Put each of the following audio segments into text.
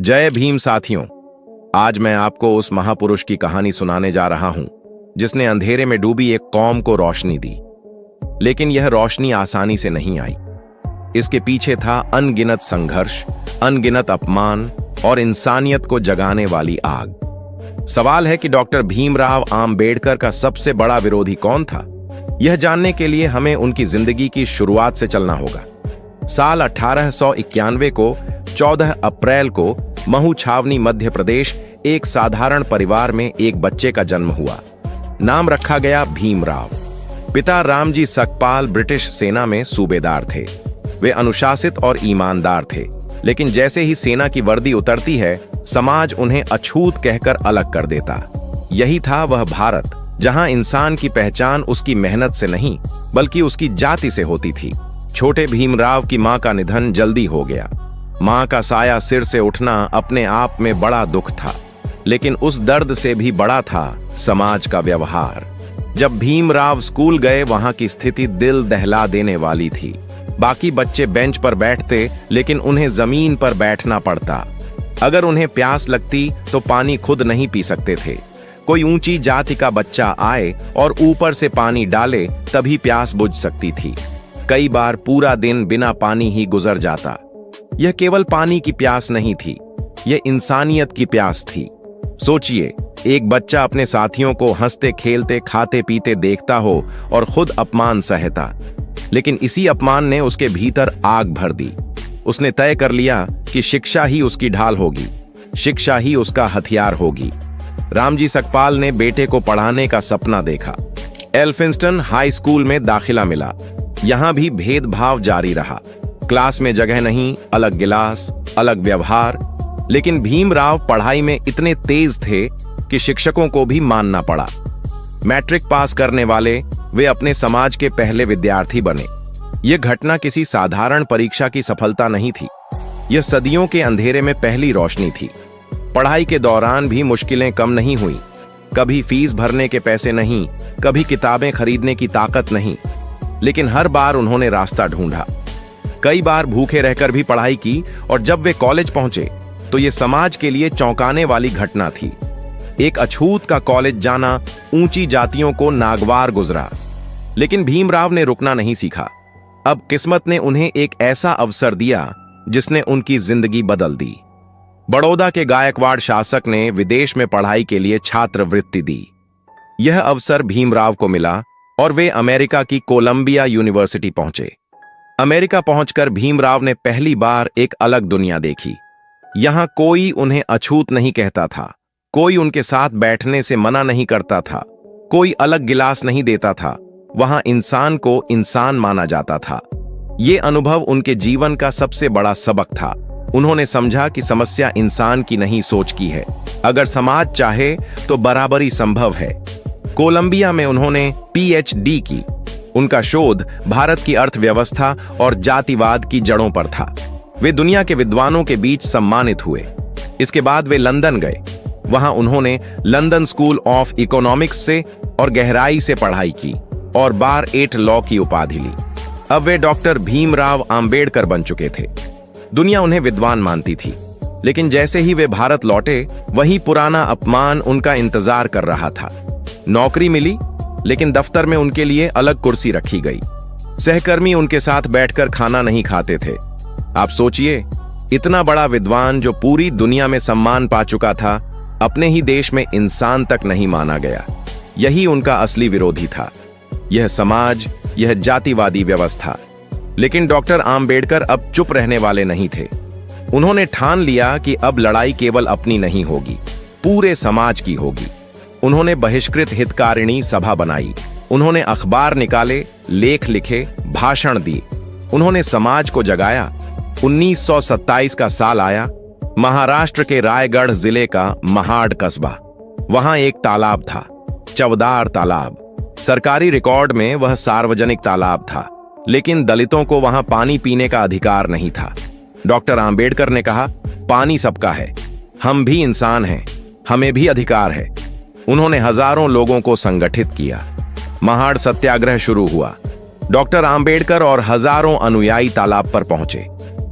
जय भीम साथियों। आज मैं आपको उस महापुरुष की कहानी सुनाने जा रहा हूं जिसने अंधेरे में डूबी एक कौम को रोशनी दी। लेकिन यह रोशनी आसानी से नहीं आई। इसके पीछे था अनगिनत संघर्ष, अनगिनत अपमान और इंसानियत को जगाने वाली आग। सवाल है कि डॉक्टर भीमराव आम्बेडकर का सबसे बड़ा विरोधी कौन था? यह जानने के लिए हमें उनकी जिंदगी की शुरुआत से चलना होगा। साल 1891 को 14 अप्रैल को महू छावनी मध्य प्रदेश एक साधारण परिवार में एक बच्चे का जन्म हुआ। नाम रखा गया भीमराव। पिता रामजी सकपाल ब्रिटिश सेना में सूबेदार थे। वे अनुशासित और ईमानदार थे, लेकिन जैसे ही सेना की वर्दी उतरती है, समाज उन्हें अछूत कहकर अलग कर देता। यही था वह भारत जहां इंसान की पहचान उसकी मेहनत से नहीं बल्कि उसकी जाति से होती थी। छोटे भीमराव की मां का निधन जल्दी हो गया। मां का साया सिर से उठना अपने आप में बड़ा दुख था, लेकिन उस दर्द से भी बड़ा था समाज का व्यवहार। जब भीमराव स्कूल गए, वहां की स्थिति दिल दहला देने वाली थी। बाकी बच्चे बेंच पर बैठते, लेकिन उन्हें जमीन पर बैठना पड़ता। अगर उन्हें प्यास लगती तो पानी खुद नहीं पी सकते थे। कोई ऊंची जाति का बच्चा आए और ऊपर से पानी डाले तभी प्यास बुझ सकती थी। कई बार पूरा दिन बिना पानी ही गुजर जाता। यह केवल पानी की प्यास नहीं थी, यह इंसानियत की प्यास थी। सोचिए, एक बच्चा अपने साथियों को हंसते खेलते खाते पीते देखता हो और खुद अपमान सहता। लेकिन इसी अपमान ने उसके भीतर आग भर दी। उसने तय कर लिया कि शिक्षा ही उसकी ढाल होगी, शिक्षा ही उसका हथियार होगी। रामजी सकपाल ने बेटे को पढ़ाने का सपना देखा। एल्फिंस्टन हाई स्कूल में दाखिला मिला। यहां भी भेदभाव जारी रहा। क्लास में जगह नहीं, अलग गिलास, अलग व्यवहार। लेकिन भीमराव पढ़ाई में इतने तेज थे कि शिक्षकों को भी मानना पड़ा। मैट्रिक पास करने वाले वे अपने समाज के पहले विद्यार्थी बने। यह घटना किसी साधारण परीक्षा की सफलता नहीं थी, यह सदियों के अंधेरे में पहली रोशनी थी। पढ़ाई के दौरान भी मुश्किलें कम नहीं हुई। कभी फीस भरने के पैसे नहीं, कभी किताबें खरीदने की ताकत नहीं, लेकिन हर बार उन्होंने रास्ता ढूंढा। कई बार भूखे रहकर भी पढ़ाई की, और जब वे कॉलेज पहुंचे तो यह समाज के लिए चौंकाने वाली घटना थी। एक अछूत का कॉलेज जाना ऊंची जातियों को नागवार गुजरा। लेकिन भीमराव ने रुकना नहीं सीखा। अब किस्मत ने उन्हें एक ऐसा अवसर दिया जिसने उनकी जिंदगी बदल दी। बड़ौदा के गायकवाड़ शासक ने विदेश में पढ़ाई के लिए छात्रवृत्ति दी। यह अवसर भीमराव को मिला और वे अमेरिका की कोलंबिया यूनिवर्सिटी पहुंचे। अमेरिका पहुंचकर भीमराव ने पहली बार एक अलग दुनिया देखी। यहां कोई उन्हें अछूत नहीं कहता था, कोई उनके साथ बैठने से मना नहीं करता था, कोई अलग गिलास नहीं देता था। वहां इंसान को इंसान माना जाता था। यह अनुभव उनके जीवन का सबसे बड़ा सबक था। उन्होंने समझा कि समस्या इंसान की नहीं, सोच की है। अगर समाज चाहे तो बराबरी संभव है। कोलंबिया में उन्होंने पीएचडी की। उनका शोध भारत की अर्थव्यवस्था और जातिवाद की जड़ों पर था। वे दुनिया के विद्वानों के बीच सम्मानित हुए। इसके बाद वे लंदन गए। वहां उन्होंने लंदन स्कूल ऑफ इकोनॉमिक्स से और गहराई से पढ़ाई की और बार 8 लॉ की उपाधि ली। अब वे डॉक्टर भीमराव आम्बेडकर बन चुके थे। दुनिया उन्हें विद्वान मानती थी, लेकिन जैसे ही वे भारत लौटे, वही पुराना अपमान उनका इंतजार कर रहा था। नौकरी मिली, लेकिन दफ्तर में उनके लिए अलग कुर्सी रखी गई। सहकर्मी उनके साथ बैठकर खाना नहीं खाते थे। आप सोचिए, इतना बड़ा विद्वान जो पूरी दुनिया में सम्मान पा चुका था, अपने ही देश में इंसान तक नहीं माना गया। यही उनका असली विरोधी था, यह समाज, यह जातिवादी व्यवस्था। लेकिन डॉक्टर आम्बेडकर अब चुप रहने वाले नहीं थे। उन्होंने ठान लिया कि अब लड़ाई केवल अपनी नहीं होगी, पूरे समाज की होगी। उन्होंने बहिष्कृत हितकारिणी सभा बनाई। उन्होंने अखबार निकाले, लेख लिखे, भाषण दी। उन्होंने समाज को जगाया। 1927 का साल आया। महाराष्ट्र के रायगढ़ जिले का महाड कस्बा। वहां एक तालाब था, चवदार तालाब। सरकारी रिकॉर्ड में वह सार्वजनिक तालाब था, लेकिन दलितों को वहां पानी पीने का अधिकार नहीं था। डॉक्टर आम्बेडकर ने कहा, पानी सबका है, हम भी इंसान हैं, हमें भी अधिकार है। उन्होंने हजारों लोगों को संगठित किया। महाड सत्याग्रह शुरू हुआ। डॉक्टर आम्बेडकर और हजारों अनुयायी तालाब पर पहुंचे।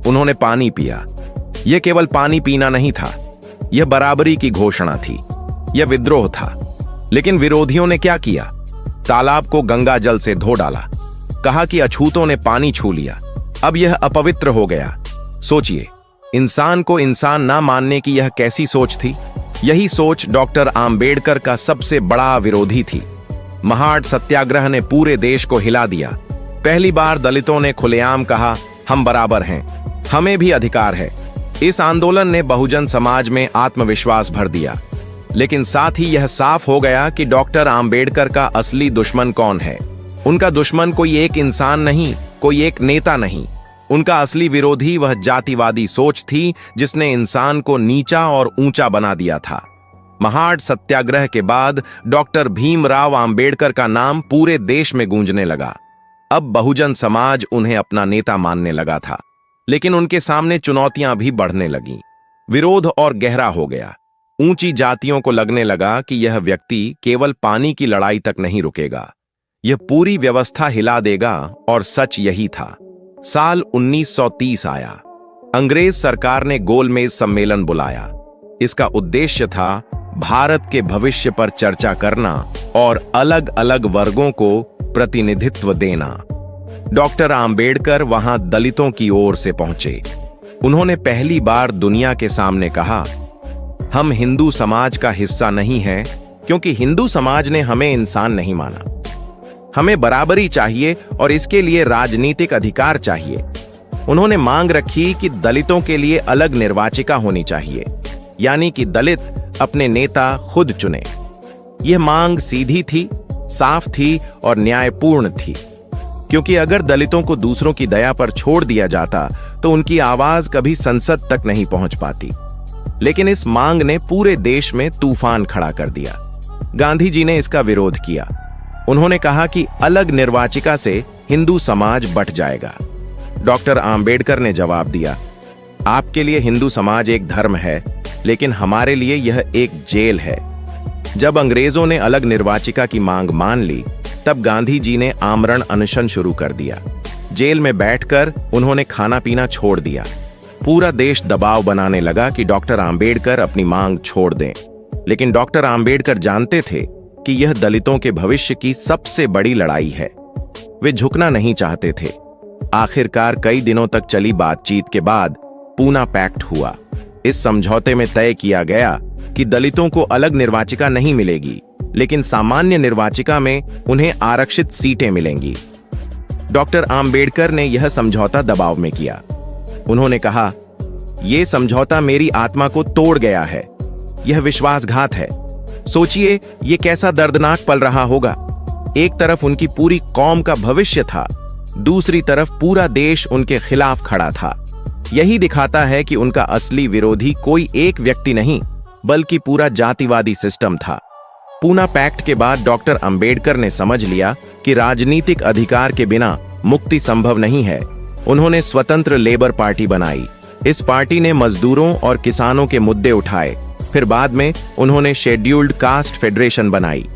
उन्होंने पानी पिया। यह केवल पानी पीना नहीं था, यह बराबरी की घोषणा थी, यह विद्रोह था। लेकिन विरोधियों ने क्या किया? तालाब को गंगा जल से धो डाला, कहा कि अछूतों ने पानी छू लिया, अब यह अपवित्र हो गया। सोचिए, इंसान को इंसान ना मानने की यह कैसी सोच थी? यही सोच डॉक्टर आम्बेडकर का सबसे बड़ा विरोधी थी। महाड सत्याग्रह ने पूरे देश को हिला दिया। पहली बार दलितों ने खुलेआम कहा, हम बराबर हैं, हमें भी अधिकार है। इस आंदोलन ने बहुजन समाज में आत्मविश्वास भर दिया। लेकिन साथ ही यह साफ हो गया कि डॉक्टर आम्बेडकर का असली दुश्मन कौन है। उनका दुश्मन कोई एक इंसान नहीं, कोई एक नेता नहीं। उनका असली विरोधी वह जातिवादी सोच थी जिसने इंसान को नीचा और ऊंचा बना दिया था। महाड सत्याग्रह के बाद डॉक्टर भीमराव आम्बेडकर का नाम पूरे देश में गूंजने लगा। अब बहुजन समाज उन्हें अपना नेता मानने लगा था। लेकिन उनके सामने चुनौतियां भी बढ़ने लगीं। विरोध और गहरा हो गया। ऊंची जातियों को लगने लगा कि यह व्यक्ति केवल पानी की लड़ाई तक नहीं रुकेगा, यह पूरी व्यवस्था हिला देगा। और सच यही था। साल 1930 आया। अंग्रेज सरकार ने गोलमेज सम्मेलन बुलाया। इसका उद्देश्य था भारत के भविष्य पर चर्चा करना और अलग अलग वर्गों को प्रतिनिधित्व देना। डॉक्टर आम्बेडकर वहां दलितों की ओर से पहुंचे। उन्होंने पहली बार दुनिया के सामने कहा, हम हिंदू समाज का हिस्सा नहीं हैं क्योंकि हिंदू समाज ने हमें इंसान नहीं माना। हमें बराबरी चाहिए और इसके लिए राजनीतिक अधिकार चाहिए। उन्होंने मांग रखी कि दलितों के लिए अलग निर्वाचिका होनी चाहिए, यानी कि दलित अपने नेता खुद चुने। यह मांग सीधी थी, साफ थी और न्यायपूर्ण थी, क्योंकि अगर दलितों को दूसरों की दया पर छोड़ दिया जाता तो उनकी आवाज कभी संसद तक नहीं पहुंच पाती। लेकिन इस मांग ने पूरे देश में तूफान खड़ा कर दिया। गांधी जी ने इसका विरोध किया। उन्होंने कहा कि अलग निर्वाचिका से हिंदू समाज बंट जाएगा। डॉक्टर आम्बेडकर ने जवाब दिया, आपके लिए हिंदू समाज एक धर्म है, लेकिन हमारे लिए यह एक जेल है। जब अंग्रेजों ने अलग निर्वाचिका की मांग मान ली, तब गांधी जी ने आमरण अनशन शुरू कर दिया। जेल में बैठकर उन्होंने खाना पीना छोड़ दिया। पूरा देश दबाव बनाने लगा कि डॉक्टर आम्बेडकर अपनी मांग छोड़ दें। लेकिन डॉक्टर आम्बेडकर जानते थे कि यह दलितों के भविष्य की सबसे बड़ी लड़ाई है। वे झुकना नहीं चाहते थे। आखिरकार कई दिनों तक चली बातचीत के बाद पूना पैक्ट हुआ। इस समझौते में तय किया गया कि दलितों को अलग निर्वाचिका नहीं मिलेगी, लेकिन सामान्य निर्वाचिका में उन्हें आरक्षित सीटें मिलेंगी। डॉक्टर आम्बेडकर ने यह समझौता दबाव में किया। उन्होंने कहा, यह समझौता मेरी आत्मा को तोड़ गया है, यह विश्वासघात है। सोचिए यह कैसा दर्दनाक पल रहा होगा। एक तरफ उनकी पूरी कौम का भविष्य था, दूसरी तरफ पूरा देश उनके खिलाफ खड़ा था। यही दिखाता है कि उनका असली विरोधी कोई एक व्यक्ति नहीं, बल्कि पूरा जातिवादी सिस्टम था। पूना पैक्ट के बाद डॉक्टर अंबेडकर ने समझ लिया कि राजनीतिक अधिकार के बिना मुक्ति संभव नहीं है। उन्होंने स्वतंत्र लेबर पार्टी बनाई। इस पार्टी ने मजदूरों और किसानों के मुद्दे उठाए। फिर बाद में उन्होंने शेड्यूल्ड कास्ट फेडरेशन बनाई।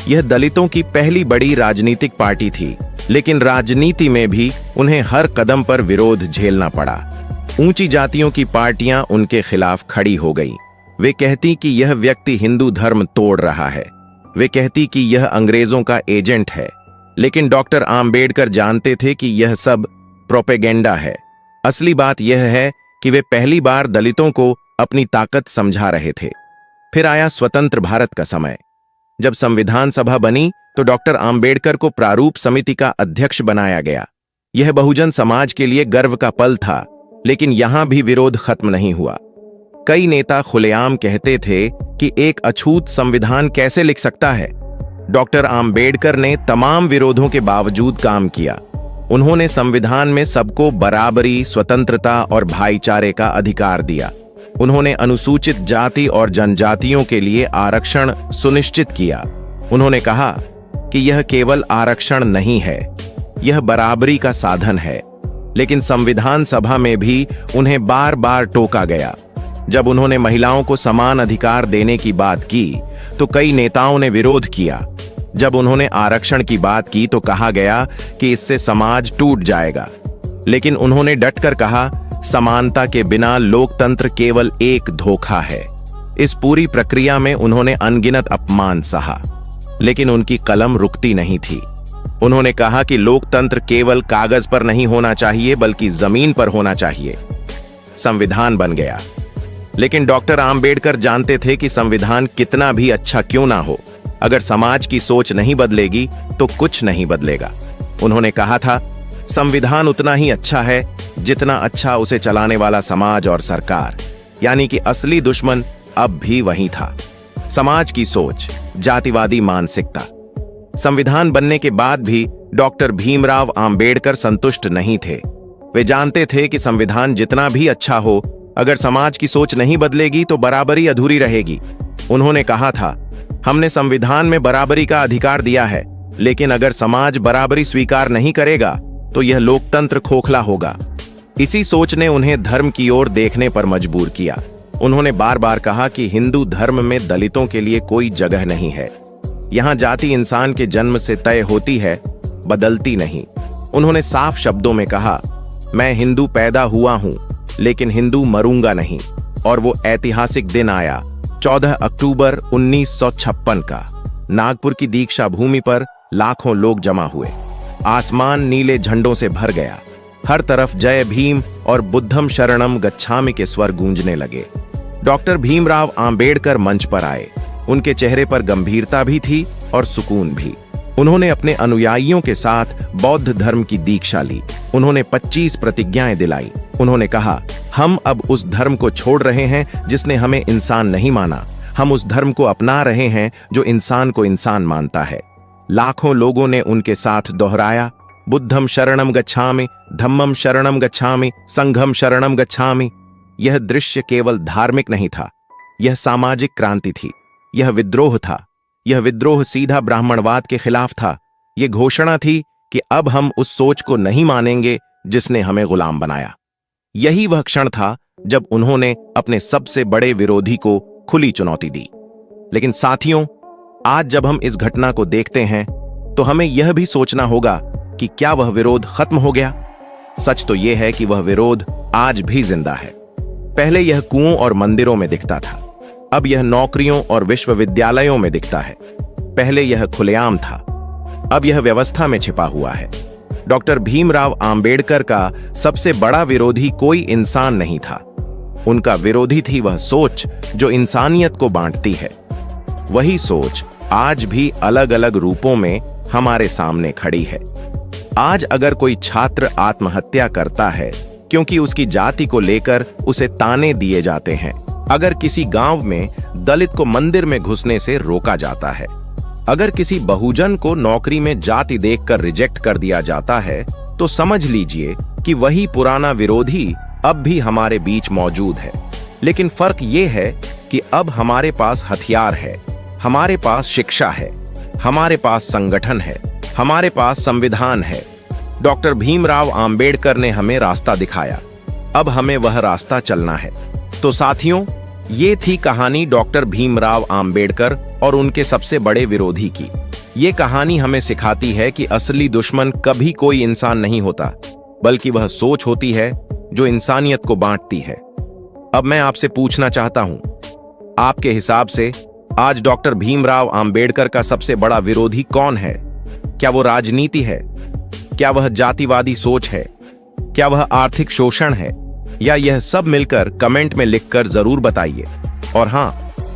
यह दलितों की पहली बड़ी राजनीतिक पार्टी थी, लेकिन राजनीति में भी उन्हें हर कदम पर विरोध झेलना पड़ा। ऊंची जातियों की पार्टियां उनके खिलाफ खड़ी हो गई। वे कहती कि यह व्यक्ति हिंदू धर्म तोड़ रहा है। वे कहती कि यह अंग्रेजों का एजेंट है। लेकिन डॉक्टर आम्बेडकर जानते थे कि यह सब प्रोपेगेंडा है। असली बात यह है कि वे पहली बार दलितों को अपनी ताकत समझा रहे थे। फिर आया स्वतंत्र भारत का समय। जब संविधान सभा बनी तो डॉक्टर आम्बेडकर को प्रारूप समिति का अध्यक्ष बनाया गया। यह बहुजन समाज के लिए गर्व का पल था, लेकिन यहां भी विरोध खत्म नहीं हुआ। कई नेता खुलेआम कहते थे कि एक अछूत संविधान कैसे लिख सकता है। डॉक्टर आम्बेडकर ने तमाम विरोधों के बावजूद काम किया। उन्होंने संविधान में सबको बराबरी, स्वतंत्रता और भाईचारे का अधिकार दिया। उन्होंने अनुसूचित जाति और जनजातियों के लिए आरक्षण सुनिश्चित किया। उन्होंने कहा कि यह केवल आरक्षण नहीं है, यह बराबरी का साधन है। लेकिन संविधान सभा में भी उन्हें बार बार टोका गया। जब उन्होंने महिलाओं को समान अधिकार देने की बात की तो कई नेताओं ने विरोध किया। जब उन्होंने आरक्षण की बात की तो कहा गया कि इससे समाज टूट जाएगा। लेकिन उन्होंने डटकर कहा, समानता के बिना लोकतंत्र केवल एक धोखा है। इस पूरी प्रक्रिया में उन्होंने अनगिनत अपमान सहा, लेकिन उनकी कलम रुकती नहीं थी। उन्होंने कहा कि लोकतंत्र केवल कागज पर नहीं होना चाहिए बल्कि जमीन पर होना चाहिए। संविधान बन गया, लेकिन डॉक्टर आम्बेडकर जानते थे कि संविधान कितना भी अच्छा क्यों ना हो, अगर समाज की सोच नहीं बदलेगी तो कुछ नहीं बदलेगा। उन्होंने कहा था, संविधान उतना ही अच्छा है जितना अच्छा उसे चलाने वाला समाज और सरकार, यानी कि असली दुश्मन अब भी वही था, समाज की सोच, जातिवादी मानसिकता। संविधान बनने के बाद भी डॉक्टर भीमराव आम्बेडकर संतुष्ट नहीं थे। वे जानते थे कि संविधान जितना भी अच्छा हो, अगर समाज की सोच नहीं बदलेगी तो बराबरी अधूरी रहेगी। उन्होंने कहा था, हमने संविधान में बराबरी का अधिकार दिया है, लेकिन अगर समाज बराबरी स्वीकार नहीं करेगा तो यह लोकतंत्र खोखला होगा। इसी सोच ने उन्हें धर्म की ओर देखने पर मजबूर किया। उन्होंने बार बार कहा कि हिंदू धर्म में दलितों के लिए कोई जगह नहीं है। यहां जाति इंसान के जन्म से तय होती है, बदलती नहीं। उन्होंने साफ शब्दों में कहा, मैं हिंदू पैदा हुआ हूं लेकिन हिंदू मरूंगा नहीं। और वो ऐतिहासिक दिन आया 14 अक्टूबर 1956 का। नागपुर की दीक्षा भूमि पर लाखों लोग जमा हुए। आसमान नीले झंडों से भर गया। हर तरफ जय भीम और बुद्धम शरणम गच्छामि के स्वर गूंजने लगे। डॉक्टर भीमराव आम्बेडकर मंच पर आए। उनके चेहरे पर गंभीरता भी थी और सुकून भी। उन्होंने अपने अनुयायियों के साथ बौद्ध धर्म की दीक्षा ली। उन्होंने 25 प्रतिज्ञाएं दिलाई। उन्होंने कहा, हम अब उस धर्म को छोड़ रहे हैं जिसने हमें इंसान नहीं माना। हम उस धर्म को अपना रहे हैं जो इंसान को इंसान मानता है। लाखों लोगों ने उनके साथ दोहराया, बुद्धम शरणम गच्छामि, धम्मम शरणम गच्छामि, संघम शरणम गच्छामि। यह दृश्य केवल धार्मिक नहीं था, यह सामाजिक क्रांति थी, यह विद्रोह था। यह विद्रोह सीधा ब्राह्मणवाद के खिलाफ था। यह घोषणा थी कि अब हम उस सोच को नहीं मानेंगे जिसने हमें गुलाम बनाया। यही वह क्षण था जब उन्होंने अपने सबसे बड़े विरोधी को खुली चुनौती दी। लेकिन साथियों, आज जब हम इस घटना को देखते हैं तो हमें यह भी सोचना होगा कि क्या वह विरोध खत्म हो गया? सच तो यह है कि वह विरोध आज भी जिंदा है। पहले यह कुओं और मंदिरों में दिखता था, अब यह नौकरियों और विश्वविद्यालयों में दिखता है। पहले यह खुलेआम था, अब यह व्यवस्था में छिपा हुआ है। डॉक्टर भीमराव आम्बेडकर का सबसे बड़ा विरोधी कोई इंसान नहीं था, उनका विरोधी थी वह सोच जो इंसानियत को बांटती है। वही सोच आज भी अलग अलग रूपों में हमारे सामने खड़ी है। आज अगर कोई छात्र आत्महत्या करता है क्योंकि उसकी जाति को लेकर उसे ताने दिए जाते हैं, अगर किसी गांव में दलित को मंदिर में घुसने से रोका जाता है, अगर किसी बहुजन को नौकरी में जाति देखकर रिजेक्ट कर दिया जाता है, तो समझ लीजिए कि वही पुराना विरोधी अब भी हमारे बीच मौजूद है। लेकिन फर्क यह है कि अब हमारे पास हथियार है, हमारे पास शिक्षा है, हमारे पास संगठन है, हमारे पास संविधान है। डॉक्टर भीमराव आम्बेडकर ने हमें रास्ता दिखाया, अब हमें वह रास्ता चलना है। तो साथियों, ये थी कहानी डॉक्टर भीमराव आम्बेडकर और उनके सबसे बड़े विरोधी की। ये कहानी हमें सिखाती है कि असली दुश्मन कभी कोई इंसान नहीं होता, बल्कि वह सोच होती है जो इंसानियत को बांटती है। अब मैं आपसे पूछना चाहता हूं, आपके हिसाब से आज डॉक्टर भीमराव आम्बेडकर का सबसे बड़ा विरोधी कौन है? क्या वो राजनीति है? क्या वह जातिवादी सोच है? क्या वह आर्थिक शोषण है? या यह सब मिलकर कमेंट में लिखकर जरूर बताइए। और हां,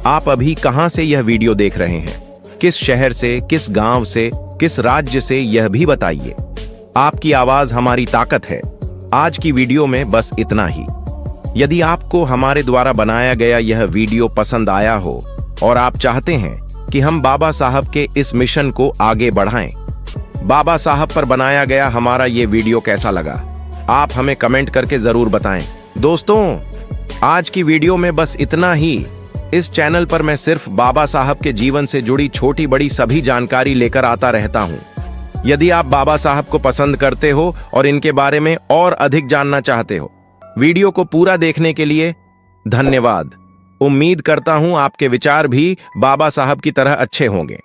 आप अभी कहां से यह वीडियो देख रहे हैं? किस शहर से, किस गांव से, किस राज्य से, यह भी बताइए। आपकी आवाज हमारी ताकत है। आज की वीडियो में बस इतना ही। यदि आपको हमारे द्वारा बनाया गया यह वीडियो पसंद आया हो और आप चाहते हैं कि हम बाबा साहब के इस मिशन को आगे बढ़ाएं, बाबा साहब पर बनाया गया हमारा ये वीडियो कैसा लगा, आप हमें कमेंट करके जरूर बताएं। दोस्तों, आज की वीडियो में बस इतना ही। इस चैनल पर मैं सिर्फ बाबा साहब के जीवन से जुड़ी छोटी बड़ी सभी जानकारी लेकर आता रहता हूं। यदि आप बाबा साहब को पसंद करते हो और इनके बारे में और अधिक जानना चाहते हो, वीडियो को पूरा देखने के लिए धन्यवाद। उम्मीद करता हूं आपके विचार भी बाबा साहब की तरह अच्छे होंगे।